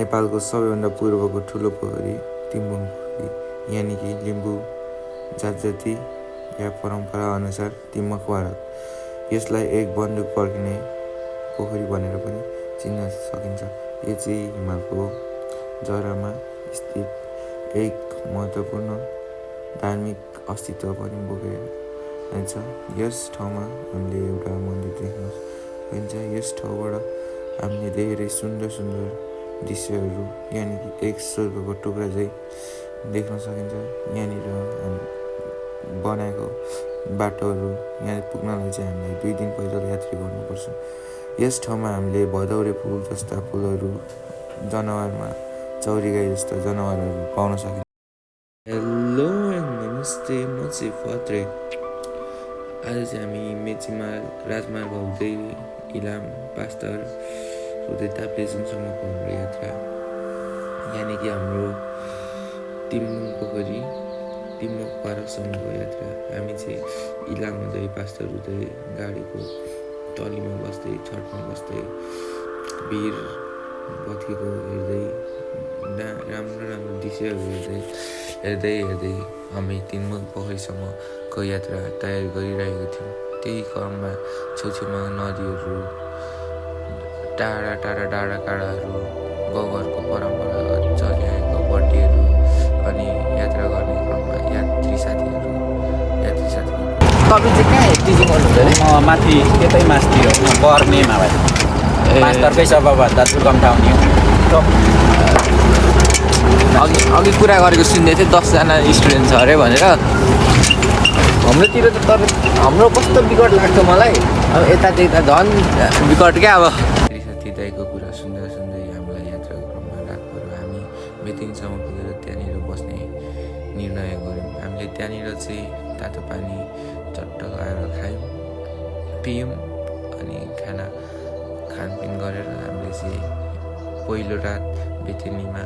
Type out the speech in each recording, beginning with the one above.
नेपालको सबैभन्दा पूर्वको ठुलो पोखरी तिम्बुङ पोखरी, यानि कि लिम्बू जातजाति या परम्परा अनुसार तिम्मक भारत। यसलाई एक बन्दुक पड्किने पोखरी भनेर पनि चिन्न सकिन्छ। यो चाहिँ हिमालको जरामा स्थित एक महत्त्वपूर्ण धार्मिक अस्तित्व पनि बोकेर जान्छ। यस ठाउँमा हामीले एउटा मन्दिर देख्न सकिन्छ। यस ठाउँबाट हामीले धेरै सुन्दर सुन्दर दृश्यहरू, यानि कि एक स्वर्गको टुक्रा चाहिँ देख्न सकिन्छ। यहाँनिर बनाएको बाटोहरू यहाँ पुग्नलाई चाहिँ हामीलाई 2 दिन पैदल यात्रा गर्नुपर्छ। यस ठाउँमा हामीले भदौरे फुल जस्ता फुलहरू, जनावरमा चौरीगाई जस्ता जनावरहरू पाउन सकिन्छ। हेलो एन्ड नमस्ते, म चाहिँ फत्रे। आज चाहिँ हामी मेचीमा राजमार्ग हुँदै इलाम पास्तर हुँदै ताप्लेजुङसम्मको हाम्रो यात्रा, यानि कि हाम्रो तिम्बुङ पोखरी तिम्मक पार्कसम्मको यात्रा। हामी चाहिँ इलाम हुँदै पास्तर हुँदै गाडीको टलीमा बस्दै, छतमा बस्दै, भिर बत्केको हेर्दै, राम्रो राम्रो दृश्यहरू हेर्दै हामी तिम्बुङ पोखरीसम्मको यात्रा तयार गरिरहेको थियौँ। त्यही क्रममा छेउछेउमा नदीहरू, टाढा काँडाहरू, गाउँघरको परम्परागत चलिआएको बर्थडेहरू अनि यात्रा गर्ने क्रममा यात्री साथीहरू तपाईँ चाहिँ कहाँ टिचिङ गर्नुहुन्छ अरे? माथि त्यतै मास्तिर बर्नेमा भाइ मास्तरकै सभाभन्दा दुर्गम ठाउँ नि हो। अघि कुरा गरेको सुन्दै थिएँ 10जना स्टुडेन्ट छ अरे भनेर। हाम्रोतिर त तर हाम्रो कस्तो विकट लाग्छ मलाई, अब यता झन् विकट क्या। अब साथी दाइको कुरा सुन्दै हामीलाई यात्राको क्रममा रातभर हामी बेतिङसम्म पुगेर त्यहाँनिर बस्ने निर्णय गऱ्यौँ। हामीले त्यहाँनिर चाहिँ तातो पानी चट्ट लगाएर खायौँ, पियौँ अनि खानपिन गरेर हामीले चाहिँ पहिलो रात बेतिनीमा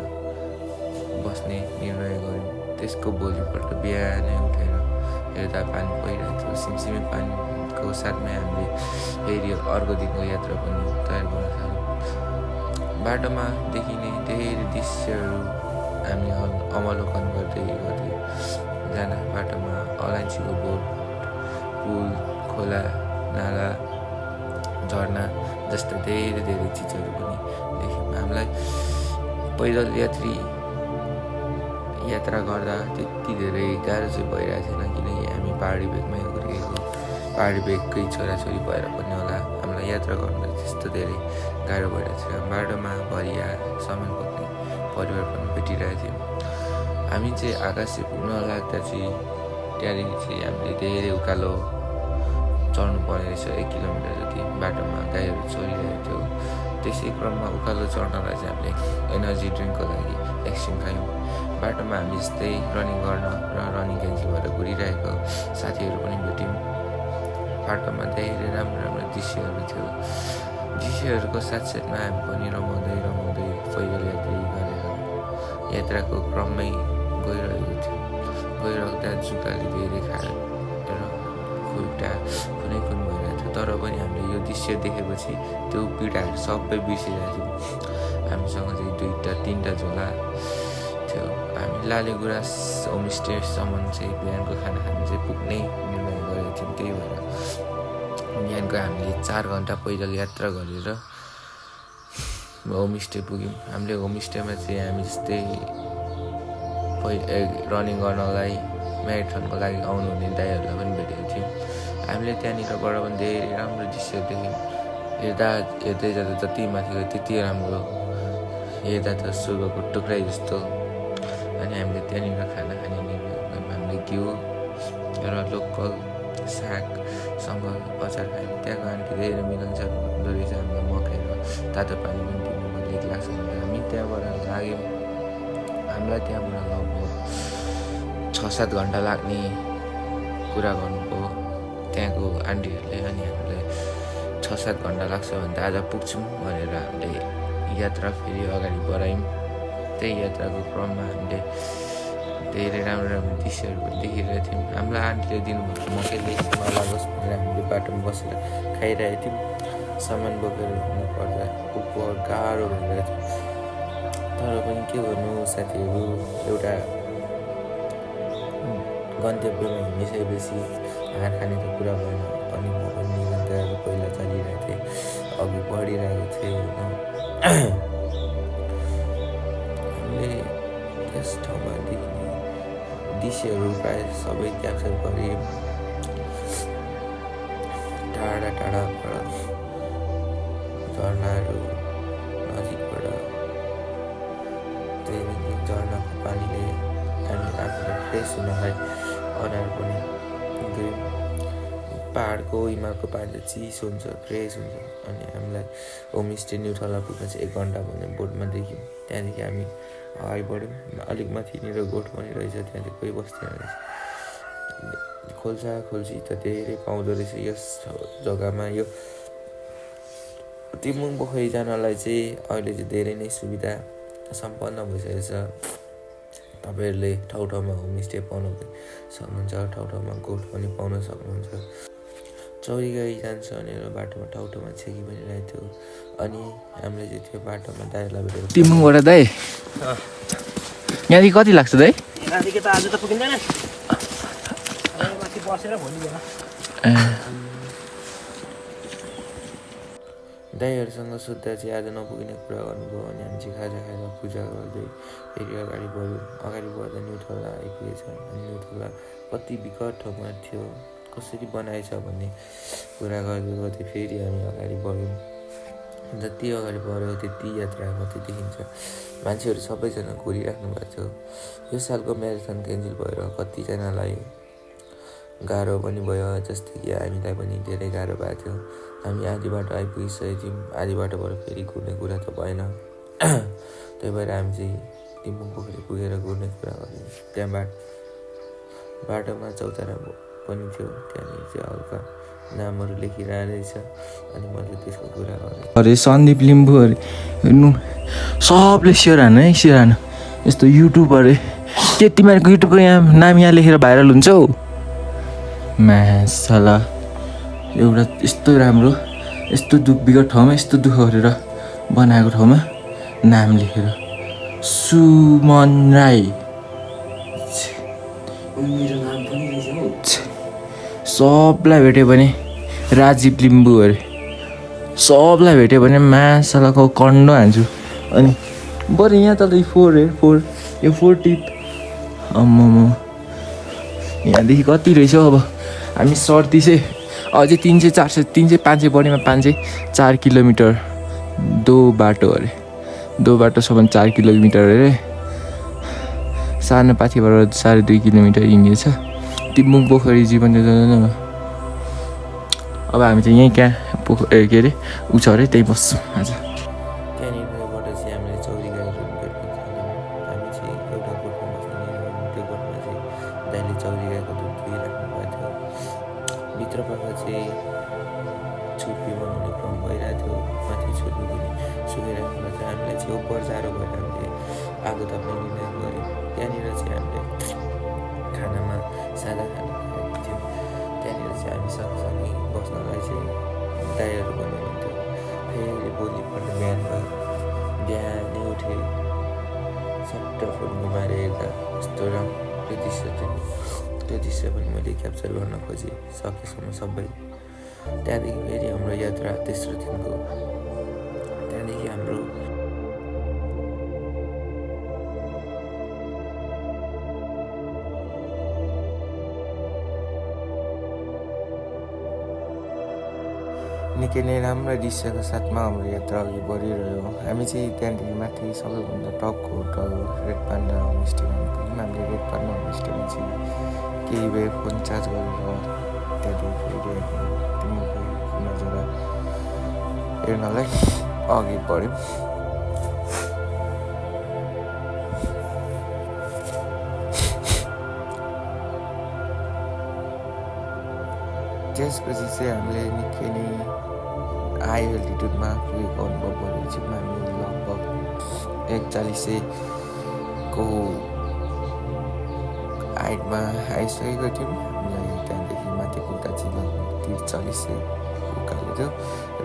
बस्ने निर्णय गऱ्यौँ। त्यसको भोलिपल्ट बिहानै उठेर हेर्दा पानी परिरहेको थियो। सिमसिमे पानीको साथमै हामीले फेरि अर्को दिनको यात्रा पनि तयार गर्न थाल्यौँ। बाटोमा देखिने धेरै दृश्यहरू हामीले अवलोकन गर्दै जाँदा बाटोमा अलैँचीको बोट, पुल, खोला, नाला, झरना जस्ता धेरै चिजहरू पनि देख्यौँ। हामीलाई पैदल यात्रा गर्दा त्यति धेरै गाह्रो चाहिँ भइरहेको थिएन, किनकि हामी पहाडी भेगमै हुर्केको, पहाडी भेगकै छोराछोरी भएर पनि होला हामीलाई यात्रा गर्दा त्यस्तो धेरै गाह्रो भइरहेको थियो। बाटोमा भरिया सामान बोक्ने परिवार पनि भेटिरहेको थियौँ। हामी चाहिँ आकाशे पुग्न लाग्दा चाहिँ त्यहाँदेखि चाहिँ हामीले धेरै उकालो चढ्नु पर्ने रहेछ। 1 किलोमिटर जति बाटोमा गाईहरू चलिरहेको थियो। त्यसै क्रममा उकालो चढ्नलाई चाहिँ हामीले एनर्जी ड्रिङ्कको लागि एकछिन खायौँ। बाटोमा हामी जस्तै रनिङ गर्न र रनिङ क्यान्सल भएर घुरिरहेको साथीहरू पनि भेट्यौँ। बाटोमा धेरै राम्रो दृश्यहरू थियो। दृश्यहरूको साथसाथमा हामी पनि रमाउँदै पैदल यात्राको क्रममै गइरहेको थियो। गइरहँदा जुकाले धेरै खाएर खुट्टा कुनै भइरहेको थियो। तर पनि हामीले यो दृश्य देखेपछि त्यो पीडाहरू सबै बिर्सिरहेको थियौँ। हामीसँग चाहिँ 2-3टा झोला थियो। हामी लालीगुराँस होमस्टेसम्म चाहिँ बिहानको खाना खानु चाहिँ पुग्ने निर्णय गरेको थियौँ। त्यही भएर बिहानको हामीले 4 घन्टा पैदल यात्रा गरेर होमस्टे पुग्यौँ। हामीले होमस्टेमा चाहिँ हामी जस्तै रनिङ गर्नलाई, म्याराथनको लागि आउनुहुने दाइहरूलाई पनि भेटेको थियौँ। हामीले त्यहाँनिरबाट पनि धेरै राम्रो दृश्य देख्यौँ। हेर्दै जाँदा जति माथि गयो त्यति राम्रो, हेर्दा त स्वर्गको टुक्रै जस्तो। अनि हामीले त्यहाँनिर खाना खाने निर्णय गऱ्यौँ। हामीले घिउ र लोकल सागसँग अचार खायौँ। त्यहाँको आन्टी धेरै मिलनसार हुँदो रहेछ। हामीलाई मकै र तातो पानी पनि दिनु लेट लाग्छ भनेर हामी त्यहाँबाट लाग्यौँ। हामीलाई त्यहाँबाट लगभग 6-7 घन्टा लाग्ने कुरा गर्नुभयो त्यहाँको आन्टीहरूले। अनि हामीलाई 6-7 घन्टा लाग्छ भने त आज पुग्छौँ भनेर हामीले यात्रा फेरि अगाडि बढायौँ। त्यही यात्राको क्रममा हामीले धेरै राम्रो दृश्यहरू पनि देखिरहेको थियौँ। हामीलाई आन्टीले दिनुभएको मकैले नलागोस् भनेर हामीले बाटोमा बसेर खाइरहेको थियौँ। सामान बोकेर हिँड्नु पर्दा गाह्रो भइरहेको थियो। तर पनि के गर्नु साथीहरू, एउटा गन्तव्यमा हिँडिसकेपछि हार खाने त कुरा भएन। अनि म पनि निरन्तरहरू पहिला चलिरहेको थिएँ, अघि बढिरहेको थिएँ होइन। हामीले त्यस ठाउँमा देख्ने दृश्यहरू प्रायः सबै क्याप्चर गऱ्यौँ। टाढा टाढाबाट झरनाहरू, नजिकबाट त्यहाँदेखि झरनाको पानीले हामी आफूलाई फ्रेस हुनलाई अनुहार पनि गयौँ। पाहाडको हिमालको पानी चाहिँ चिसो हुन्छ, फ्रेस हुन्छ। अनि हामीलाई होमस्टे न्युठला पुग्न चाहिँ 1 घन्टा भन्ने बोर्डमा देख्यौँ। त्यहाँदेखि हामी अगाडि बढ्यौँ। अलिक माथिनिर गोठ पनि रहेछ, त्यहाँ चाहिँ कोही बस्दैन रहेछ। खोल्छी त धेरै पाउँदो रहेछ यस जग्गामा। यो तिम्बुङ पोखरी जानलाई चाहिँ अहिले चाहिँ धेरै नै सुविधा सम्पन्न भइसकेको छ। तपाईँहरूले ठाउँमा होमस्टे पाउनु सक्नुहुन्छ, ठाउँमा गोठ पनि पाउन सक्नुहुन्छ। चौरीगाई जान्छ भनेर बाटोमा ठाउँमा छेकी पनि रहेको थियो। अनि हामीले चाहिँ त्यो बाटोमा दाइहरूलाई भेटेको तिम्बुङबाट दाइ यहाँदेखि कति लाग्छ दाइ? यहाँदेखि त आज त पुगिँदैन, माथि बसेर भोलि बेला। दाइहरूसँग सोद्धा चाहिँ आज नपुगिने कुरा गर्नुभयो। अनि हामी चाहिँ खाजा खाएर पूजा गर्दै फेरि अगाडि बढ्यौँ। अगाडि बढ्दा न्युठला आइपुगेछ। अनि न्युठला कति विकट ठाउँमा थियो, कसरी बनाएछ भन्ने कुरा गर्दै फेरि हामी अगाडि बढ्यौँ। जति अगाडि बढ्यो त्यति यात्रा मात्रै देखिन्छ। मान्छेहरू सबैजना घुरिराख्नु भएको थियो। यो सालको म्याराथन क्यान्सल भएर कतिजनालाई गाह्रो पनि भयो, जस्तै कि हामीलाई पनि धेरै गाह्रो भएको थियो। हामी आधी बाटो आइपुगिसकेको थियौँ, आधी बाटोबाट फेरि घुर्ने कुरा त भएन। त्यही भएर हामी चाहिँ तिम्बुङ पोखरी पुगेर घुर्ने कुरा गऱ्यौँ। त्यहाँ बाटोमा चौतारा पनि थियो, त्यहाँनिर चाहिँ हल्का नामहरू लेखिरहेछ। अनि मैले त्यसको कुरा गरेँ। अरे सन्दीप लिम्बू अरे हेर्नु, सबले सेयर हानु है, सेयर हानु। यस्तो युट्युब अरे के तिमीहरूको युट्युबको यहाँ नाम यहाँ लेखेर भाइरल हुन्छ हौ। मासला एउटा यस्तो राम्रो, यस्तो विकट ठाउँमा यस्तो दुःख गरेर बनाएको ठाउँमा नाम लेखेर सुमन राई। मेरो नाम पनि रहेछ हौ। सबलाई भेट्यो भने राजीव लिम्बू अरे, सबलाई भेट्यो भने मासलाको कन्डो हान्छु। अनि बरु यहाँ त यो 4 टिप अम्म यहाँदेखि कति रहेछ अब। हामी सर्ती चाहिँ अझै 300-400 बढीमा 504 किलोमिटर दो बाटो अरे। दो बाटोसम्म 4 किलोमिटर अरे। सानो पाथीबाट 2.5 किलोमिटर हिँडेछ। तिम्बुङ पोखरी जीवन अब हामी चाहिँ यहीँ के अरे ऊ छ अरे, त्यहीँ बस्छौँ आज। त्यहाँनिरबाट चाहिँ हामीले चौरीगाईहरू भेट्न थाल्यौँ। हामी चाहिँ एउटा गोठमा बस्ने, त्यो गोठमा चाहिँ दाइले चौरीगाईको दुध दिइराख्नु भएको थियो। भित्रबाट चाहिँ छुर्पी बनाउने क्रम भइरहेको थियो। माथि छुर्पी पनि सुकाइराख्नु भएको थियो। हामीलाई चाहिँ उपर जाडो भएर हामीले आगो ताप्ने निर्णय गऱ्यौँ। त्यहाँनिर चाहिँ हामीले खानामा सादा खाना खाएको थियो। त्यहाँनिर चाहिँ हामी सँगसँगै बस्नलाई चाहिँ दाइहरू बनाउनुहुन्थ्यो। फेरि भोलिपल्ट बिहानै उठेँ, सट्ट फोन घुमाएर हेर्दा यस्तो राम्रो दृश्य थियो। त्यो दृश्य पनि मैले क्याप्चर गर्न खोजेँ सकेसम्म सबै। त्यहाँदेखि फेरि हाम्रो यात्रा तेस्रो दिनको। त्यहाँदेखि हाम्रो निकै नै राम्रो दृश्यको साथमा हाम्रो यात्रा अघि बढिरह्यो। हामी चाहिँ त्यहाँदेखि माथि सबैभन्दा टपको होटल रेड पान्डा होमस्टेमा पुग्यौँ। हामीले रेड पान्डा होमस्टेमा चाहिँ केही बेर फोन चार्ज गरेर त्यहाँदेखि फेरि तिम्रो नजारा हेर्नलाई अघि बढ्यौँ। त्यसपछि चाहिँ हामीले निकै नै हाई एल्टिट्युडमा पुगेको अनुभव गरेको छौँ। हामी लगभग 41 को हाइटमा आइसकेको थियौँ। हामीलाई त्यहाँदेखि माथि पुग्दा चाहिँ लगभग 43 उकालो थियो।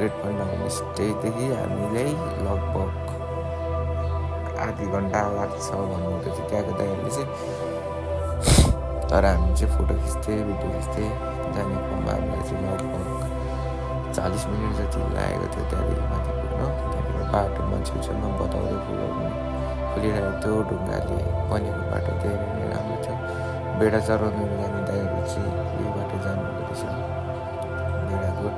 रेड पान्डा होमस्टेदेखि हामीलाई लगभग आधी घन्टा लाग्छ भन्नुहुँदै थियो त्यहाँको दाइहरूले चाहिँ। तर हामी चाहिँ फोटो खिच्दै भिडियो खिच्दै जाने क्रममा हामीलाई चाहिँ लगभग 40 मिनट जति लागेको थियो त्यहाँदेखि माथि पुग्न। त्यहाँनिर बाटोमा छेउछेउमा बताउने फुलहरू फुलिरहेको थियो, ढुङ्गाले बनेको बाटो धेरै नै राम्रो थियो। बेडा चराउनु जाने दाइहरू चाहिँ यो बाटो जानुहुँदो रहेछ, बेडागोट।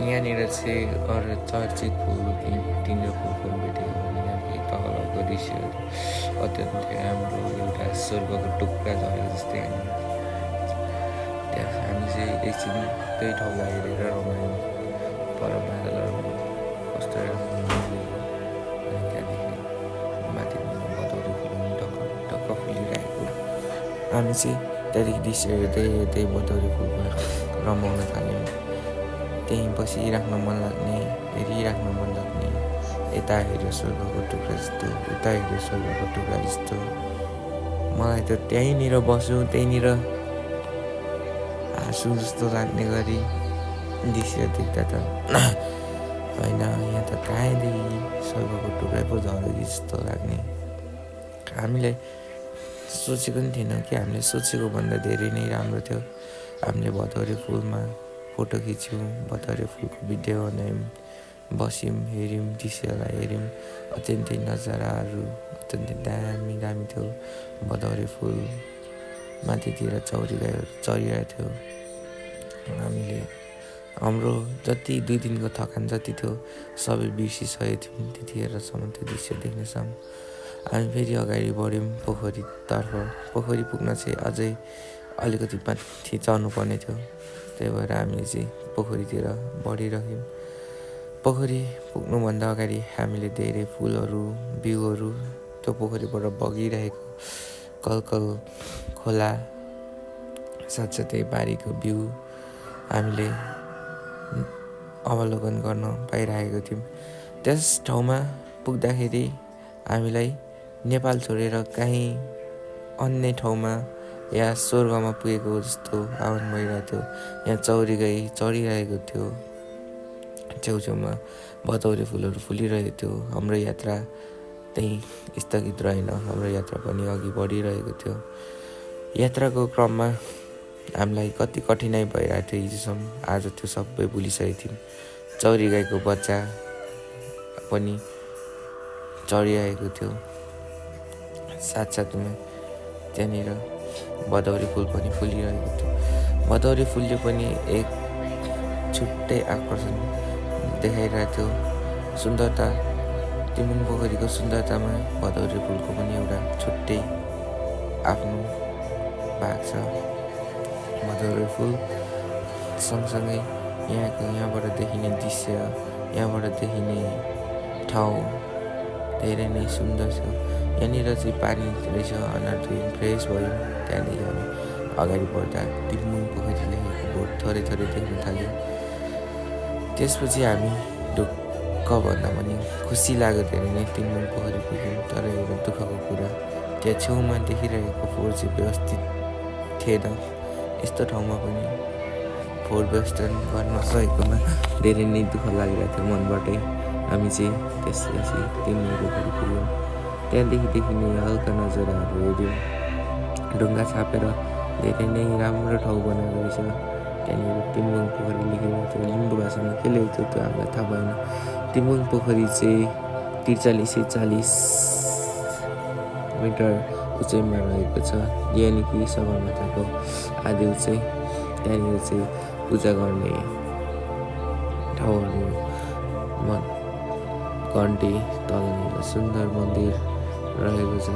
यहाँनिर चाहिँ अरू चर्चित फुल तिम्रो फुल पनि भेट्यो भने यहाँको तलको दृश्यहरू अत्यन्तै राम्रो, एउटा स्वर्गको टुक्रा झरेको जस्तै हामी त्यहाँ हामी चाहिँ एकछिन त्यही ठाउँलाई हेरेर रमायौँ। पर बादलहरू कस्तो राम्रो मिलेको, अनि त्यहाँदेखि माथि भदौरे फुलहरू टक्क फुलिरहेको। हामी चाहिँ त्यहाँदेखि दृश्य हेर्दै हेर्दै भदौरे फुलमा रमाउन थाल्यौँ। त्यहीँ बसिराख्न मन लाग्ने, हेरिराख्न मन लाग्ने, यता हेऱ्यो स्वर्गको टुक्रा जस्तो, उता हेऱ्यो स्वर्गको टुक्रा जस्तो। मलाई त त्यहीँनिर बस्छु, त्यहीँनिर हाँसु जस्तो लाग्ने गरी दृश्य देख्दा त होइन, यहाँ त कहाँदेखि स्वर्गको टुक्रा पो झऱ्यो कि जस्तो लाग्ने। हामीलाई सोचेको पनि थिएनौँ कि हामीले सोचेको भन्दा धेरै नै राम्रो थियो। हामीले भदौरे फुलमा फोटो खिच्यौँ, भदौरे फुलको भिडियो बनायौँ, बस्यौँ, हेऱ्यौँ, दृश्यलाई हेऱ्यौँ। अत्यन्तै नजाराहरू अत्यन्तै दामी दामी थियो। भदौरे फुल माथितिर चौरीगाईहरू चरिरहेको थियो। हामीले हाम्रो जति 2 दिनको थकान जति थियो सबै बिर्सिसकेको थियौँ त्यतिखेरसम्म त्यो दृश्य देख्नेसम्म। हामी फेरि अगाडि बढ्यौँ पोखरीतर्फ। पोखरी पुग्न चाहिँ अझै अलिकति माथि चढ्नु पर्ने थियो, त्यही भएर हामीले चाहिँ पोखरीतिर बढिरह्यौँ। पोखरी पुग्नुभन्दा अगाडि हामीले धेरै फुलहरू, बिउहरू त्यो पोखरीबाट बगिरहेको कलकल खोला साथसाथै बारीको बिउ हामीले अवलोकन गर्न पाइरहेको थियौँ। त्यस ठाउँमा पुग्दाखेरि हामीलाई नेपाल छोडेर कहीँ अन्य ठाउँमा या स्वर्गमा पुगेको जस्तो आउन भइरहेको थियो। यहाँ चौरीगाई चढिरहेको थियो, छेउछेउमा भदौरे फुलहरू फुलिरहेको थियो। हाम्रो यात्रा त्यहीँ स्थगित रहेन, हाम्रो यात्रा पनि अघि बढिरहेको थियो। यात्राको क्रममा हामीलाई कति कठिनाइ भइरहेको थियो हिजोसम्म, आज त्यो सबै भुलिसकेको थियौँ। चौरीगाईको बच्चा पनि चढिरहेको थियो, साथसाथमा त्यहाँनिर भदौरे फुल पनि फुलिरहेको थियो। भदौरे फुलले पनि एक छुट्टै आकर्षण देखाइरहेको थियो। सुन्दरता, तिमुन पोखरीको सुन्दरतामा भदौरे फुलको पनि एउटा छुट्टै आफ्नो भाग छ। भदौरे फुल सँगसँगै यहाँबाट देखिने दृश्य, यहाँबाट देखिने ठाउँ धेरै नै सुन्दर छ। यहाँनिर चाहिँ पानी रहेछ, अनुहार धोयौँ, फ्रेस भयौँ। त्यहाँदेखि हामी अगाडि बढ्दा तिमुन पोखरी लेखेको बोर्ड थोरै थोरै देख्न थाल्यो। त्यसपछि हामी ढुक्क भन्दा पनि खुसी लाग्यो धेरै नै, तिमुन पोखरी पुग्यौँ। तर एउटा दुःखको कुरा, त्यहाँ छेउमा देखिरहेको फोहोर चाहिँ व्यवस्थित थिएन। यस्तो ठाउँमा पनि फोर्ट वेस्टर्न गर्न सकेकोमा धेरै नै दुःख लागिरहेको थियो मनबाटै। हामी चाहिँ त्यसपछि तिम्रो पोखरी पुग्यौँ। त्यहाँदेखि नै हल्का नजाराहरू हेऱ्यौँ। ढुङ्गा छापेर धेरै नै राम्रो ठाउँ बनाएको रहेछ। त्यहाँनिर तिम्बुङ पोखरी लेखेको थियो, लिम्बू भाषामा के लेखेको थियो त्यो हामीलाई थाहा भएन। तिम्बुङ पोखरी चाहिँ 4340 मिटर उचाइमा रहेको छ, यानि कि सगरमाथाको आधी उचाइ। त्यहाँनिर चाहिँ पूजा गर्ने ठाउँहरू घन्टी तलनिर सुन्दर मन्दिर रहेको छ।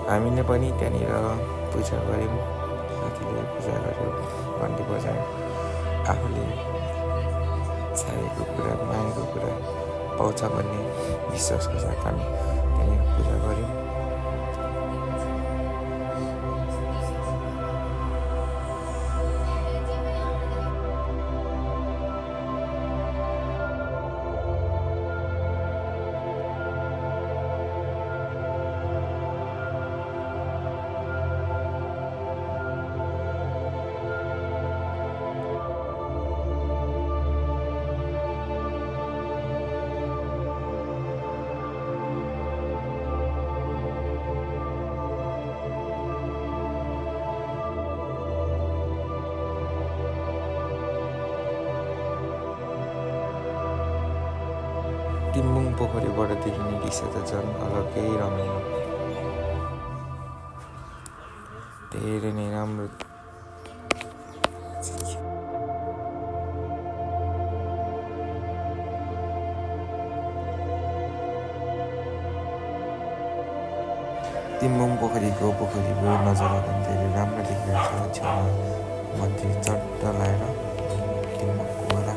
हामीले पनि त्यहाँनिर पूजा गऱ्यौँ। साथीले पूजा गऱ्यौँ, घन्टी बजायौँ। आफूले चाहेको कुरा, मागेको कुरा पाउँछ भन्ने विश्वासको साथ हामी त्यहाँनिर पूजा गऱ्यौँ। तिम्बुङ पोखरीबाट देखिने दृश्य त झन् अलग्गै रमाइलो, धेरै नै राम्रो। तिम्बुङ पोखरीको पोखरीको नजारा पनि धेरै राम्रो देखिरहेको छ। छेउमा मन्दिर चट्ट लगाएर तिम्बुङको वरा,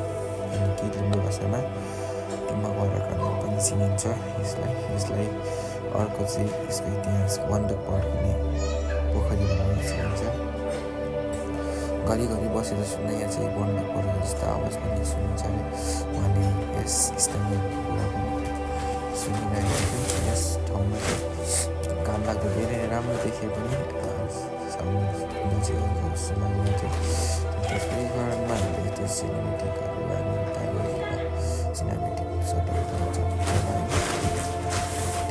यानि कि लिम्बू भाषामा तिम्बुङ वराका नाम पनि चिनिन्छ यसलाई। अर्को चाहिँ यसको इतिहास बन्दुक पड्किने पोखरी भनेर चिनिन्छ। घरिघरि बसेर सुन्दा यहाँ चाहिँ बन्दुक पड्केको जस्तो आवाज पनि सुनिन्छ भने यस स्थानीय कुरा पनि सुनिरहेको थियो। यस ठाउँमा चाहिँ काम लाग्दो धेरै राम्रो देखिए पनि साउन्ड नजिकको जस्तो लागिरहेको थियो। त्यसै कारणमा हामीले त्यो सिनेमेटिकहरू हामी सिनेमेटिक सटहरू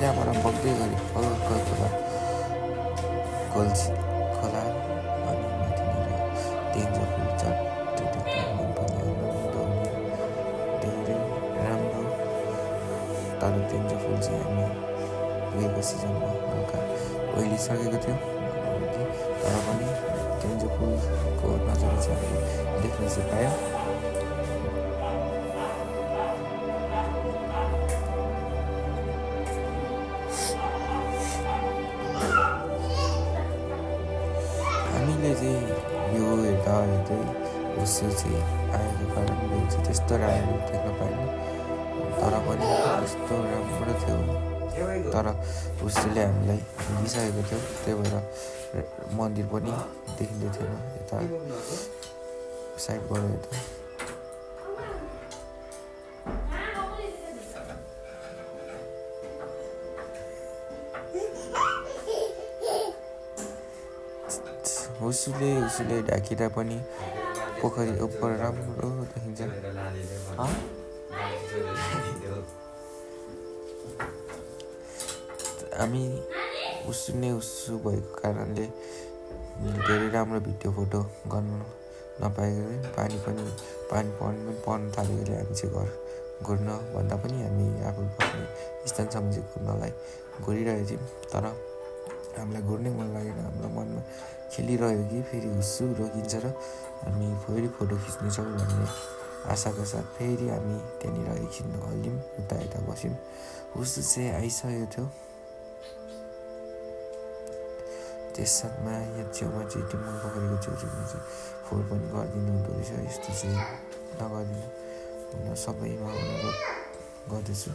त्यहाँबाट बग्दै गरी हल्का खोला अनि माथिनिर तेन्जो फुल चट्टै देख्दा मन पनि आनन्द हुने धेरै राम्रो। तर तेन्जो फुल चाहिँ हामी पुगेको सिजनमा हल्का ओइलिसकेको थियो, तर पनि तेन्जो फुलको नजारा चाहिँ हामीले देख्न चाहिँ पायौँ। हामीले चाहिँ यो हेर्दै उसो चाहिँ आएको कारणले चाहिँ त्यस्तो राम्रो देख्न पाएन, तर पनि त्यस्तो राम्रो थियो। तर उसले हामीलाई दिइसकेको थियो, त्यही भएर मन्दिर पनि देखिँदै थिएन यता साइडबाट हेर्दा। उसले ढाकिँदा पनि पोखरी उपर राम्रो देखिन्छ। हामी उसु भएको कारणले धेरै राम्रो भिडियो फोटो गर्नु नपाएकोले पानी पर्न थालेकोले हामी चाहिँ घुर्न भन्दा पनि हामी आफू बस्ने स्थानसम्म चाहिँ घुर्नलाई घुरिरहेको थियौँ। तर हामीलाई घुर्नै मन लागेन। हाम्रो मनमा खेलिरह्यो कि फेरि हुस्सु रोकिन्छ र हामी फेरि फोटो खिच्नेछौँ भन्ने आशाका साथ फेरि हामी त्यहाँनिर एकछिन हल्यौँ, उता यता बस्यौँ। हुस्सु चाहिँ आइसकेको थियो। त्यस साथमा यहाँ छेउमा चाहिँ टिम्बुङ पोखरीको छेउछाउमा चाहिँ फोहोर पनि गरिदिनु हुँदो रहेछ। यस्तो चाहिँ नगरिदिनु हुन सबैमा अनुरोध गर्दछु।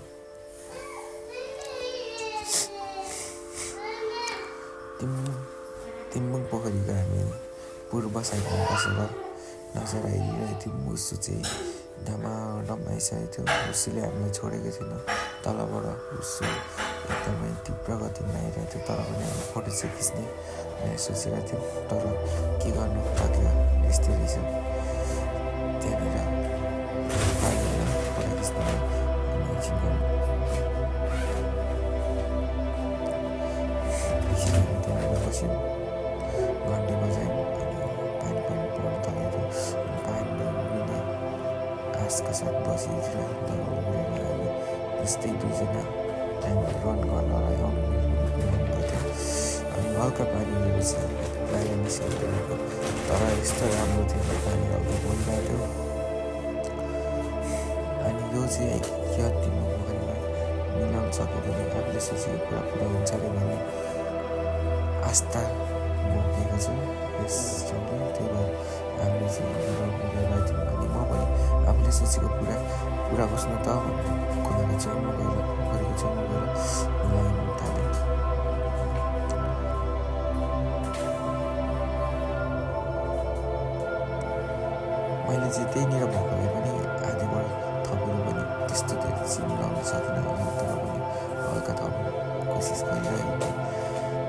टिम्बुङ पोखरीको हामी पूर्व साइडमा बसेर नजारा हेरिरहेको थियौँ। हुस्सु चाहिँ डमाडम आइसकेको थियो। हुस्सुले हामीलाई छोडेको थिएन। तलबाट हुस्सु एकदमै तीव्र गतिमा आइरहेको थियो। तर पनि हामी फोटो चाहिँ खिच्ने सोचिरहेको थियौँ। तर के गर्नु, भाग्य यस्तै रहेछ। त्यहाँनिर पाइएन फोटो खिच्न। एकछिन हामी त्यहाँनिर बस्यौँ, घन्टी बजायौँ अनि पानी पर्न थालेको थियो। पानी उड्ने आशका साथ बसिरह्यौँ। तर उडेर हामी यस्तै दुईजना हामी रन गर्नलाई मन गर्थ्यो। अनि हल्का पानी उडेपछि बाहिर निस्किरहेको, तर यस्तो राम्रो थिएन। पानी हल्का परिरहेको थियो। अनि यो चाहिँ यति पोखरीमा मिलाउन सक्यो भने आफूले सोचेको कुरा पुरा हुन्छ अरे भन्ने आस्था बोकेको छु यस ठाउँले। त्यही भएर हामीले चाहिँ मिलाउनु थियौँ। अनि म पनि आफूले सोचेको पुरा बस्नु त भनेर खोलाको छेउमा गएर पोखरीको छेउमा गएर मिलाउनु थालेँ। मैले चाहिँ त्यहीँनिर भएकोले पनि आधीबाट थपेर पनि त्यस्तो धेरै चाहिँ मिलाउन सकिनँ। तर पनि हल्का थप्नु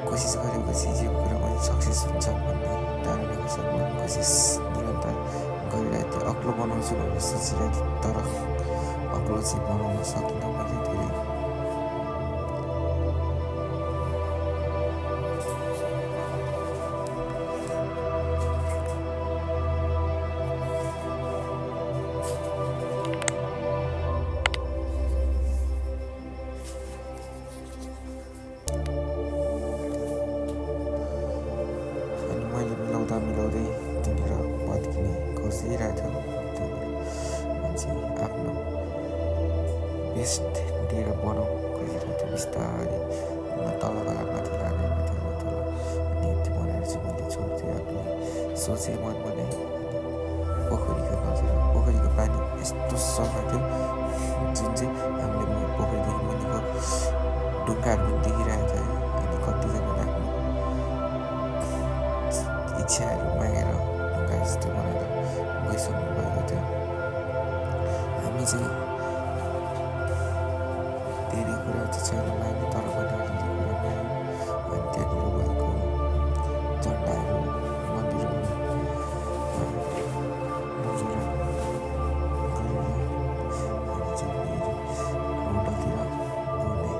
कोसिस गरेपछि यो कुरा पनि सक्सेस हुन्छ भन्ने धारणाको साथ म कोसिस निरन्तर गरिरहेको थिएँ। अग्लो बनाउँछु भनेर सोचिरहेको थिएँ, तर अग्लो चाहिँ बनाउन सकिनँ मैले धेरै। मिलाउँदै त्यहाँनिर भत्किने खोजिरहेको थियो। त्यही भएर मान्छे आफ्नो बेस्ट दिएर बनाउनु खोजिरहेको थियो। बिस्तारै तलको माथि लाने तल अनि यति बनाएर चाहिँ मैले छोड्थेँ। आफूले सोचेँ मनमा नै। पोखरीको पानी यस्तो सफा थियो जुन चाहिँ हामीले पोखरीदेखि मुनिको ढुङ्गाहरू पनि देखिरहेको थियो। अनि कतिजनाले आफ्नो इच्छाहरू मागेर ढुङ्गा जस्तो बनाएर गइसक्नु भएको थियो। हामी चाहिँ धेरै कुरा चाहिँ छैन माग्ने, तर पनि अलिअलि कुरा माग्यौँ। अनि त्यहाँनिर भएको झन्डाहरू मन्दिरहरू नजर गरेर हामी चाहिँ फेरि होटलतिर घुम्ने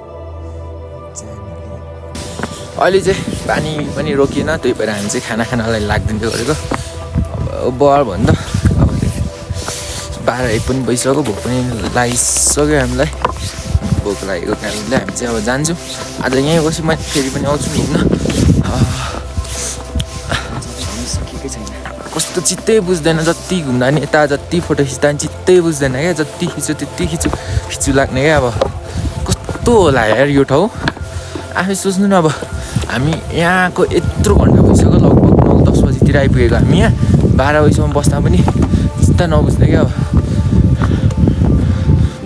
चाहना लियौँ। अहिले चाहिँ पानी पनि रोकिएन, त्यही भएर हामी चाहिँ खानालाई लाग्दिन्थ्यो गरेको। अब बल भन्दा अब 12-1 पनि भइसक्यो। भोक पनि लागिसक्यो हामीलाई। भोक लागेको कारणले हामी चाहिँ अब जान्छौँ। आज यहीँ बसी म फेरि पनि आउँछु नि हिँड्न। कस्तो चित्तै बुझ्दैन, जति घुम्दा नि यता जति फोटो खिच्दा नि चित्तै बुझ्दैन क्या। जति खिच्यो त्यति खिच्छु लाग्ने क्या। अब कस्तो होला यार यो ठाउँ, आफै सोच्नु न। अब हामी यहाँको यत्रो घन्टा भइसक्यो, लगभग 9-10 बजीतिर आइपुगेको। हामी यहाँ 12 बजीसम्म बस्दा पनि चित्त नबुझ्ने क्या। अब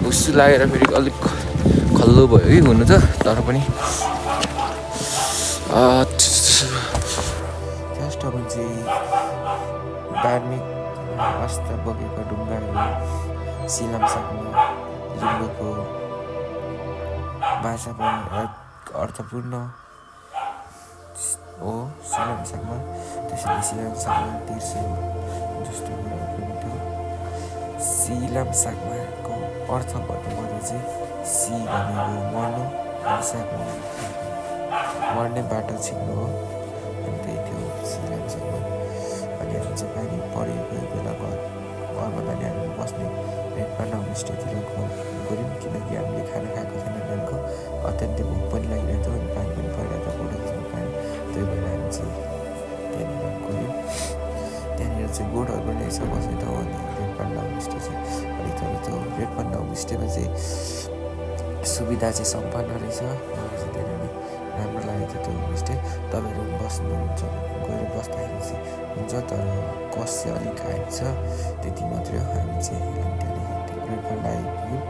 हुस्सु लागेर फेरि अलिक खल्लो भयो कि हुनु त, तर पनि फर्स्टमा चाहिँ धार्मिक आस्था बोकेको ढुङ्गाहरू सिलामसाकमा लिम्बूको भाषा पनि अर्थपूर्ण हो। सिलामसाकमा त्यसैले सिलामसाकमा तिर्से जस्तो कुराहरू पनि थियो। सिलामसाकमाको अर्थ भन्नुपर्दा चाहिँ सी भनेको मर्नु अनि साकमा मर्ने बाटो छिर्नु हो। अनि त्यही थियो सिलामसाकमा। अनि हामी चाहिँ पानी परेको बेला घरमा पनि हामी बस्ने रेडपान्डा होमस्टेतिर गऱ्यौँ किनकि हामीले खाना खाएको थिएन बिहानको अत्यन्तै भोक पनि लागिरहेको थियो अनि पानी पनि परिरहेको थियो फोटो खिच्नु पाएन त्यही भएर हामी चाहिँ त्यहाँनिर गऱ्यौँ। त्यहाँनिर चाहिँ गोठहरू पनि रहेछ बसेर हो अनि रेडपान्डा होमस्टे चाहिँ अनि त्यो रेडपान्डा होमस्टेमा चाहिँ सुविधा चाहिँ सम्पन्न रहेछ। मलाई चाहिँ धेरै नै राम्रो लागेको थियो त्यो होमस्टे। तपाईँहरू पनि बस्नुहुन्छ गएर बस्दाखेरि चाहिँ हुन्छ तर कस्ट चाहिँ अलिक हाई छ त्यति मात्रै हो। हामी त्यहाँदेखि रेडपान्डा आइपुग्यौँ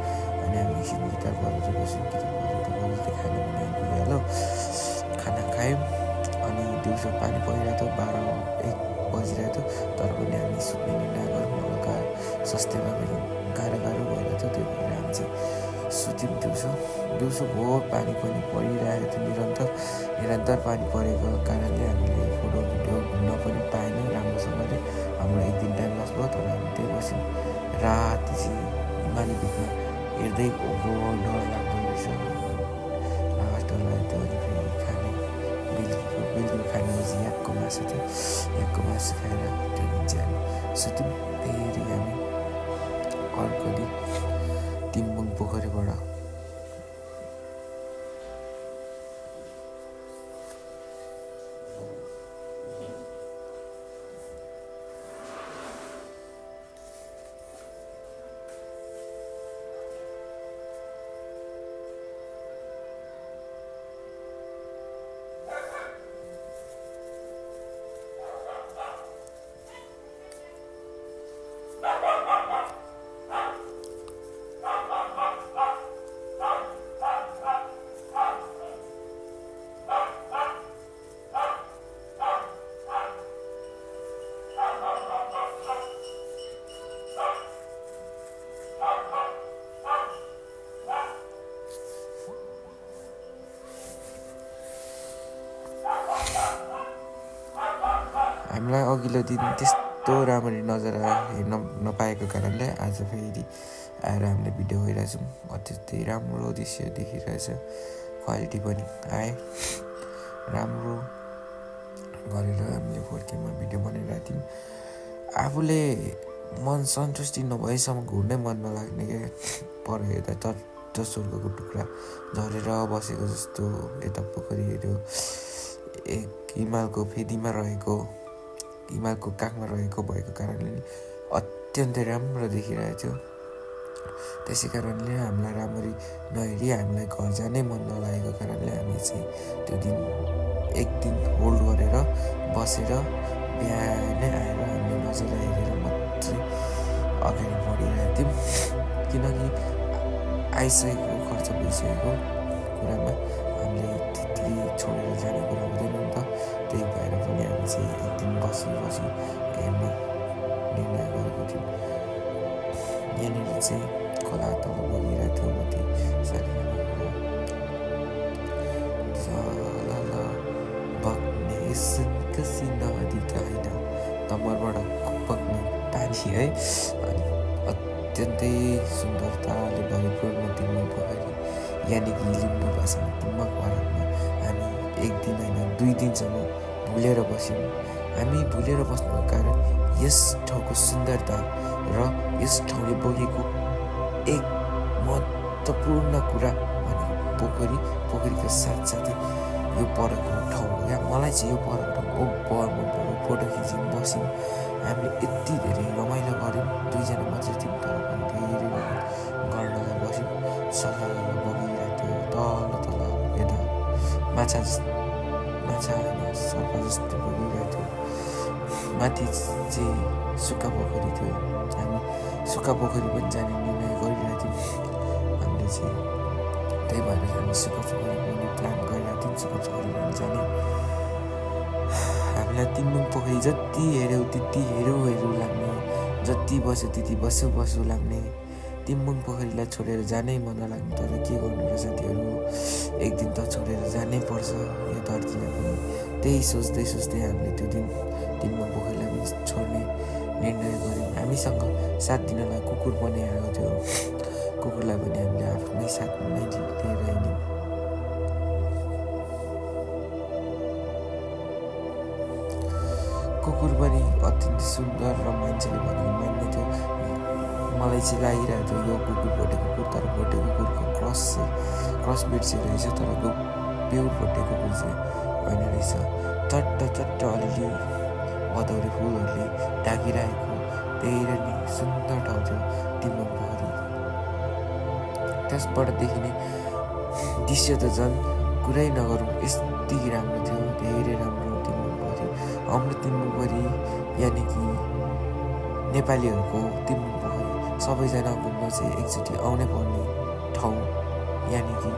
अनि हामी एकछिन गिटार बजाउँदै बस्यौँ गिटार बजाउँदै खाना पनि आइपुगिहाल्यो। खाना खायौँ अनि दिउँसो पानी परिरहेको थियो 12-1 बजिरहेको थियो तर पनि हामी सुत्ने निर्णय गऱ्यौँ। हल्का सस्तेमा पनि गाह्रो भइरहेको थियो त्यही भएर हामी चाहिँ सुत्यौँ। दिउँसो भोर पानी पनि परिरहेको थियो निरन्तर पानी परेको कारणले हामीले फोटो भिडियो घुम्न पनि पाएनौँ राम्रोसँगले। हाम्रो एक दिन टाइम लस भयो तर हामी त्यही बस्यौँ। राति चाहिँ हिमाली भिडमा हेर्दै डर लाग्दो रहेछ लास्ट डर लाग्थ्यो। अनि फेरि खाने बेलुकी खानेपछि याकको मासु थियो याकको मासु खाएर त्यो दिन चाहिँ हामी सुत्यौँ। फेरि हामी अर्को दिन तिम्बुङ पोखरीबाट हामीलाई अघिल्लो दिन त्यस्तो राम्ररी नजारा हेर्न नपाएको कारणले आज फेरि आएर हामीले भिडियो गरिरहेछौँ। अत्यन्तै राम्रो दृश्य देखिरहेछ क्वालिटी पनि आयो राम्रो गरेर हामीले 4Kमा भिडियो बनाइरहेको थियौँ। आफूले मन सन्तुष्टि नभएसम्म घुर्नै मन नलाग्ने क्या पर हेर्दा त स्वर्गको टुक्रा झरेर बसेको जस्तो यता पोखरीहरू एक हिमालको फेदीमा रहेको हिमालको काखमा रहेको भएको कारणले अत्यन्तै राम्रो देखिरहेको थियो। त्यसै कारणले हामीलाई राम्ररी नहेरी हामीलाई घर जानै मन नलागेको कारणले हामी चाहिँ त्यो दिन एक दिन होल्ड गरेर बसेर बिहानै आएर हामीले नजारा हेरेर मात्रै अगाडि बढिरहेको थियौँ। किनकि आइसकेको खर्च भइसकेको कुरामा हामीले त्यति छोडेर जाने कुरा हुँदैन नि त। त्यही भएर पनि हामी चाहिँ एक दिन बसी हेर्ने निर्णय गरेको थियौँ। यहाँनिर चाहिँ खोला तल बगिरहेको थियो माथि बग्ने कसी नदी त होइन तमरबाट बग्ने पानी है। अनि अत्यन्तै सुन्दरताले भरिपूर्ण तिम्बुङ पोखरी यानि कि लिम्बू भाषामा तिम्बक भारतमा हामी एक दिन होइन 2 दिनसम्म भुलेर बस्यौँ। हामी भुलेर बस्नुको कारण यस ठाउँको सुन्दरता र यस ठाउँले बोकेको एक महत्त्वपूर्ण कुरा भनेको पोखरीको साथसाथै यो परको ठाउँ हो क्या। मलाई चाहिँ यो परको ठाउँ ओभर मन पर्यो। फोटो खिच्यौँ बस्यौँ हामीले यति धेरै रमाइलो गऱ्यौँ। 2 जना मात्रै थियौँ तर पनि धेरै गर्नलाई बस्यौँ। सल्लाह बगिरहेको थियो तल यता माछा होइन सर्प जस्तो बगिरहेको थियो। माथि चाहिँ सुक्खा पोखरी थियो। हामी सुक्खा पोखरी पनि जाने निर्णय गरिरहेको थियौँ। हामीले चाहिँ त्यही भएर हामी सुक्खा पोखरी पनि प्लान गरिरहेको थियौँ। सुक्खा पोखरी पनि जाने हामीलाई तिम्बुङ पोखरी जति हेऱ्यौँ त्यति हेरौँ लाग्ने जति बस्यो त्यति बसो लाग्ने तिम्बुङ पोखरीलाई छोडेर जानै मन नलाग्ने। तर के गर्नु र साथीहरू एक दिन त छोडेर जानै पर्छ यो धरतीलाई पनि। त्यही सोच्दै हामीले त्यो दिन तिम्बुङ पोखरीलाई पनि छोड्ने निर्णय गऱ्यौँ। हामीसँग साथ दिनलाई कुकुर पनि आएको थियो। कुकुरलाई पनि हामीले आफ्नै साथमै लिएर हिँड्यौँ। कुकुर पनि अत्यन्तै सुन्दर र मान्छेले भनेको मान्ने थियो। मलाई चाहिँ लागिरहेको थियो यो कुकुर भोटे कुकुर, तर भोटे कुकुरको क्रसबिट चाहिँ रहेछ, तर प्योर भोटे कुकुर चाहिँ होइन रहेछ। चट्ट अलिअलि भदौरे फुलहरूले ढाकिरहेको धेरै नै सुन्दर ठाउँ थियो टिम्बुङ पोखरी। त्यसबाट देखिने दृश्य त झन् कुरै नगरौँ, यति राम्रो थियो, धेरै राम्रो टिम्बुङ पोखरी। हाम्रो टिम्बुङ पोखरी यानि कि नेपालीहरूको टिम्बुङ पोखरी सबैजना घुम्न चाहिँ एकचोटि आउनै पर्ने ठाउँ, यानि कि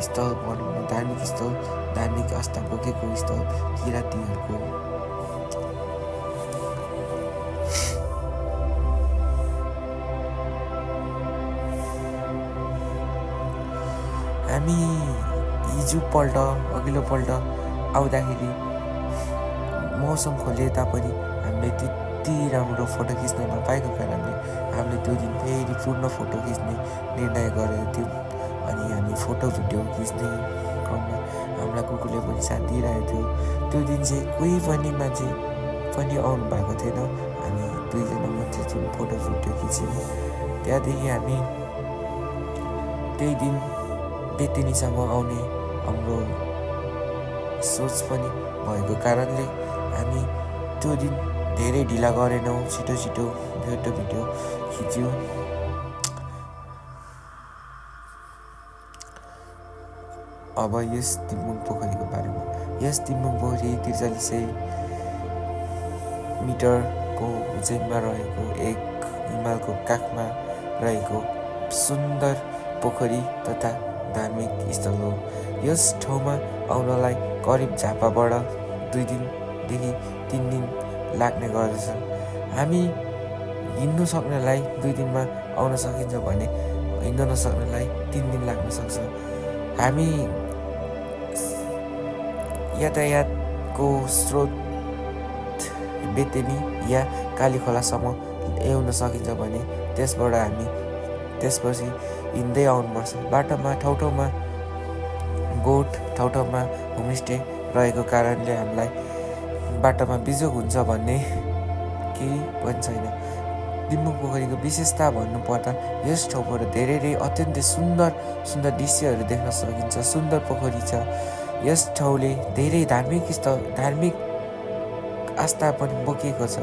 स्थल भनौँ न, धार्मिक स्थल, धार्मिक आस्था बोकेको स्थल किराँतीहरूको। हामी अघिल्लोपल्ट आउँदाखेरि मौसम खोले तापनि हामीले त्यति राम्रो फोटो खिच्न नपाएको कारणले हामीले त्यो दिन फेरि पूर्ण फोटो खिच्ने निर्णय गरेको थियौँ। अनि हामी फोटो भिडियो खिच्ने क्रममा हामीलाई कुकुरले पनि साथ दिइरहेको थियो। त्यो दिन चाहिँ कोही पनि मान्छे पनि आउनु भएको थिएन, हामी 2 जना मात्रै थियौँ फोटो भिडियो खिच्यौँ। त्यहाँदेखि हामी त्यही दिन बेतेनीसम्म आउने हाम्रो सोच पनि भएको कारणले हामी त्यो दिन धेरै ढिला गरेनौँ, छिटो फोटो भिडियो खिच्यौँ। अब यस टिम्बुङ पोखरीको बारेमा, यस टिम्बुङ पोखरी 43 मिटरको उचाइमा रहेको एक हिमालको काखमा रहेको सुन्दर पोखरी तथा धार्मिक स्थल हो। यस ठाउँमा आउनलाई करिब झापाबाट 2 दिनदेखि 3 दिन लाग्ने गर्दछ। हामी हिँड्नु सक्नेलाई 2 दिनमा आउन सकिन्छ भने हिँड्न नसक्नेलाई 3 दिन लाग्न सक्छ। हामी यातायातको स्रोत बेतेनी या कालीखोलासम्म ल्याउन सकिन्छ भने त्यसबाट हामी त्यसपछि हिँड्दै आउनुपर्छ। बाटोमा ठाउँमा बोट, ठाउँमा होमस्टे रहेको कारणले हामीलाई बाटोमा बिजोग हुन्छ भन्ने केही पनि छैन। टिम्बुङ पोखरीको विशेषता भन्नुपर्दा यस ठाउँबाट धेरै अत्यन्तै सुन्दर दृश्यहरू देख्न सकिन्छ। सुन्दर पोखरी छ। यस ठाउँले धेरै धार्मिक आस्था पनि बोकेको छ।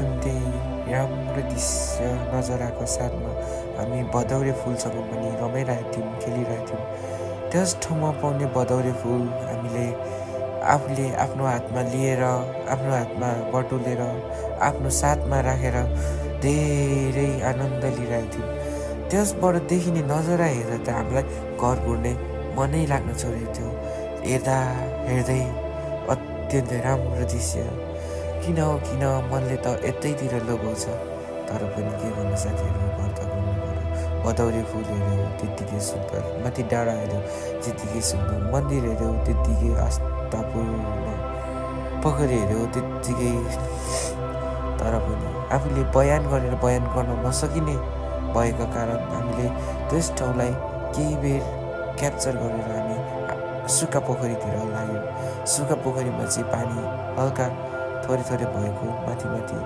अत्यन्तै राम्रो दृश्य नजराको साथमा हामी भदौरे फुलसँग पनि रमाइरहेको थियौँ, खेलिरहेको थियौँ। त्यस ठाउँमा पाउने भदौरे फुल हामीले आफूले आफ्नो हातमा लिएर, आफ्नो हातमा बटुलेर, आफ्नो साथमा राखेर धेरै आनन्द लिइरहेको थियौँ। त्यसबाट देखिने नजारा हेर्दा त हामीलाई घर घुर्ने मनै लाग्न छोडेको थियो। हेर्दा हेर्दै अत्यन्तै राम्रो दृश्य। किन हो किन मनले त यतैतिर लोभ्याउँछ, तर पनि के गर्नु साथीहरू, घर त घुम्नु पऱ्यो। भदौरे फुल हेऱ्यो त्यत्तिकै सुन्दर, माथि डाँडा हेऱ्यो त्यत्तिकै सुन्दर, मन्दिर हेऱ्यो त्यत्तिकै आस्थापूर्ण, पोखरी हेऱ्यो त्यत्तिकै। तर पनि आफूले बयान गर्न नसकिने भएको कारण हामीले त्यस ठाउँलाई केही बेर क्याप्चर गरेर हामी सुक्खा पोखरीतिर लाग्यौँ। सुक्खा पोखरीमा चाहिँ पानी हल्का थोरै थोरै भएको, माथि माथि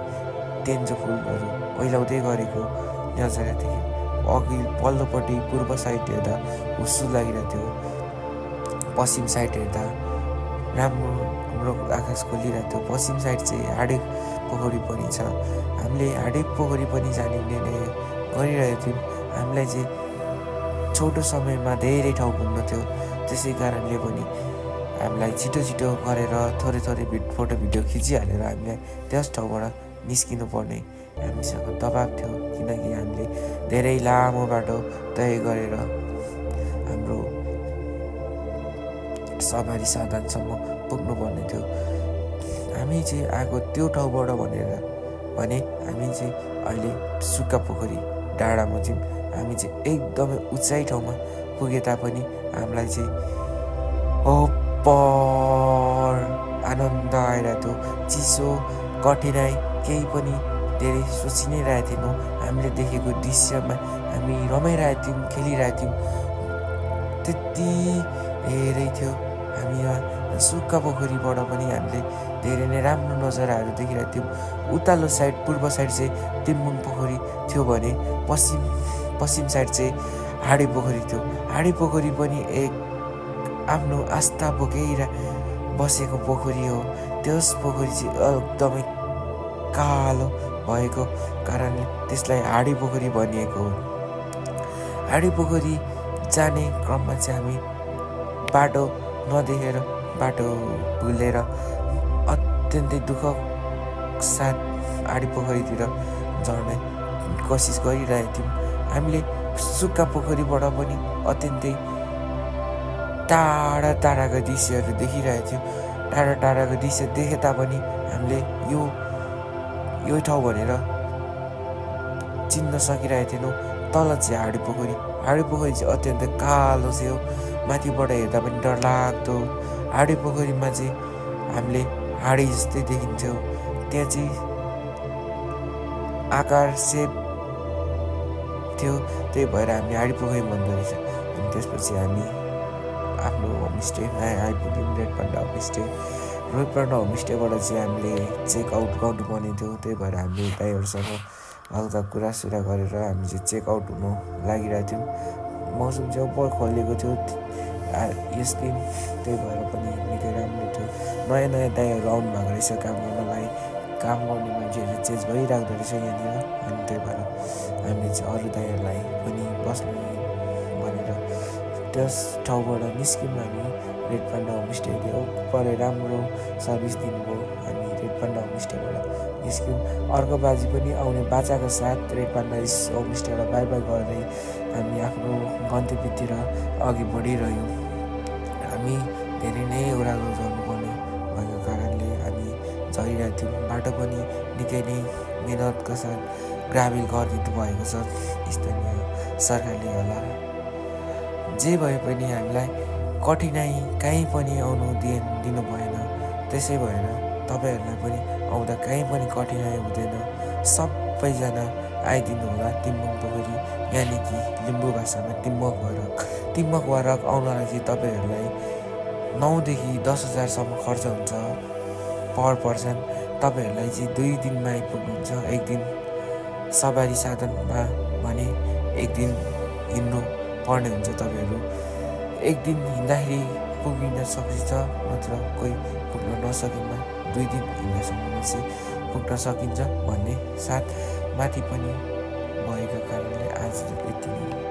तेन्जो फुलहरू ओइलाउँदै गरेको नजारा देख्यौँ। अघि पल्लोपट्टि पूर्व साइड हेर्दा हुस्सु लागिरहेको थियो, पश्चिम साइड हेर्दा राम्रो आकाश खोलिरहेको थियो। पश्चिम साइड चाहिँ हाडे पोखरी पनि छ। हामीले हाडे पोखरी पनि जाने निर्णय गरिरहेको थियौँ। हामीलाई चाहिँ छोटो समयमा धेरै ठाउँ घुम्नु थियो, त्यसै कारणले पनि हामीलाई छिटो छिटो गरेर थोरै थोरै फोटो भिडियो खिचिहालेर हामीलाई त्यस ठाउँबाट निस्किनु पर्ने हामीसँग दबाब थियो। किनकि हामीले धेरै लामो बाटो तय गरेर हाम्रो सवारी साधनसम्म पुग्नुपर्ने थियो। हामी चाहिँ आएको त्यो ठाउँबाट भने हामी चाहिँ अहिले सुक्खा पोखरी डाँडामा थियौँ। हामी चाहिँ एकदमै उचाइ ठाउँमा पुगे तापनि हामीलाई चाहिँ अप्पर आनन्द आइरहेको थियो। चिसो कठिनाइ केही पनि धेरै सोचि नै रहेको थिएनौँ। हामीले देखेको दृश्यमा हामी रमाइरहेको थियौँ, खेलिरहेको थियौँ। त्यति धेरै थियो। हामी यहाँ सुक्खा पोखरीबाट पनि हामीले धेरै नै राम्रो नजाराहरू देखिरहेको थियौँ। उताल्लो साइड पूर्व साइड चाहिँ तिम्बुङ पोखरी थियो भने पश्चिम साइड चाहिँ हाडे पोखरी थियो। हाडे पोखरी पनि एक आफ्नो आस्था बोकेर बसेको पोखरी हो। त्यस पोखरी चाहिँ एकदमै कालो भएको कारणले त्यसलाई हाडे पोखरी भनिएको हो। हाडे पोखरी जाने क्रममा चाहिँ हामी बाटो नदेखेर, बाटो भुलेर अत्यन्तै दुःख साथ हाडे पोखरीतिर झर्ने कोसिस गरिरहेको थियौँ। हामीले सुक्खा पोखरीबाट पनि अत्यन्तै टाढा टाढाको दृश्यहरू देखिरहेको थियौँ। टाढा टाढाको दृश्य देखे तापनि हामीले यो ठाउँ भनेर चिन्न सकिरहेको थिएनौँ। तल चाहिँ हाडे पोखरी चाहिँ अत्यन्तै कालो थियो। माथिबाट हेर्दा पनि डरलाग्दो। हाडे पोखरीमा चाहिँ हामीले हाडे जस्तै देखिन्थ्यो। त्यहाँ चाहिँ आकार सेप थियो, त्यही भएर हामी हाडे पोखरी भन्दो रहेछ। अनि त्यसपछि हामी आफ्नो होमस्टेमा आइपुग्यौँ, red panda homestay. Red panda होमस्टेबाट चाहिँ हामीले चेकआउट गर्नुपर्ने थियो। त्यही भएर हामीले दाइहरूसँग हल्का कुरासुरा गरेर हामी चाहिँ चेकआउट हुनु लागिरहेको थियौँ। मौसम चाहिँ अब्बल खोलेको थियो यस दिन, त्यही भएर पनि निकै राम्रो थियो। नयाँ नयाँ दाइहरू आउनु भएको रहेछ काम गर्नलाई, काम गर्ने मान्छेहरू चेन्ज भइरहेको रहेछ यहाँनिर। अनि त्यही भएर हामीले चाहिँ अरू दाइहरूलाई पनि बस्नु भनेर त्यस ठाउँबाट निस्क्यौँ। हामी रेड पान्डा होमस्टेले ओप्परै राम्रो सर्भिस दिनुभयो। हामी रेड पान्डा होमस्टेबाट निस्क्यौँ। अर्को बाजी पनि आउने बाचाको साथ रेड पान्डा होमस्टेलाई बाई बाई गर्दै हामी आफ्नो गन्तव्यतिर अघि बढिरह्यौँ। हामी धेरै नै ओह्रालो झर्नुपर्ने भएको कारणले हामी झरिरहेको थियौँ। बाटो पनि निकै नै मेहनतको साथ ग्राभेल गरिदिनु भएको छ स्थानीय सरकारले होला। जे भए पनि हामीलाई कठिनाइ कहीँ पनि आउनु दिनु भएन। त्यसै भएर तपाईँहरूलाई पनि आउँदा कहीँ पनि कठिनाइ हुँदैन। सबैजना आइदिनु होला तिम्बुङ पोखरी, यानि कि लिम्बू भाषामा तिम्बक वरक आउनलाई चाहिँ तपाईँहरूलाई 9 देखि 10,000सम्म खर्च हुन्छ पर पर्सन। तपाईँहरूलाई चाहिँ 2 दिनमा आइपुग्नुहुन्छ। एक दिन सवारी साधनमा भने एक दिन हिँड्नु पर्ने हुन्छ। तपाईँहरू एक दिन हिँड्दाखेरि पुगिन सक्छ, नत्र कोही पुग्न नसकेमा 2 दिन हिँड्न सक्नुहुन्छ। पुग्न सकिन्छ भन्ने साथ माथि पनि भएको कारणले आज यति नै।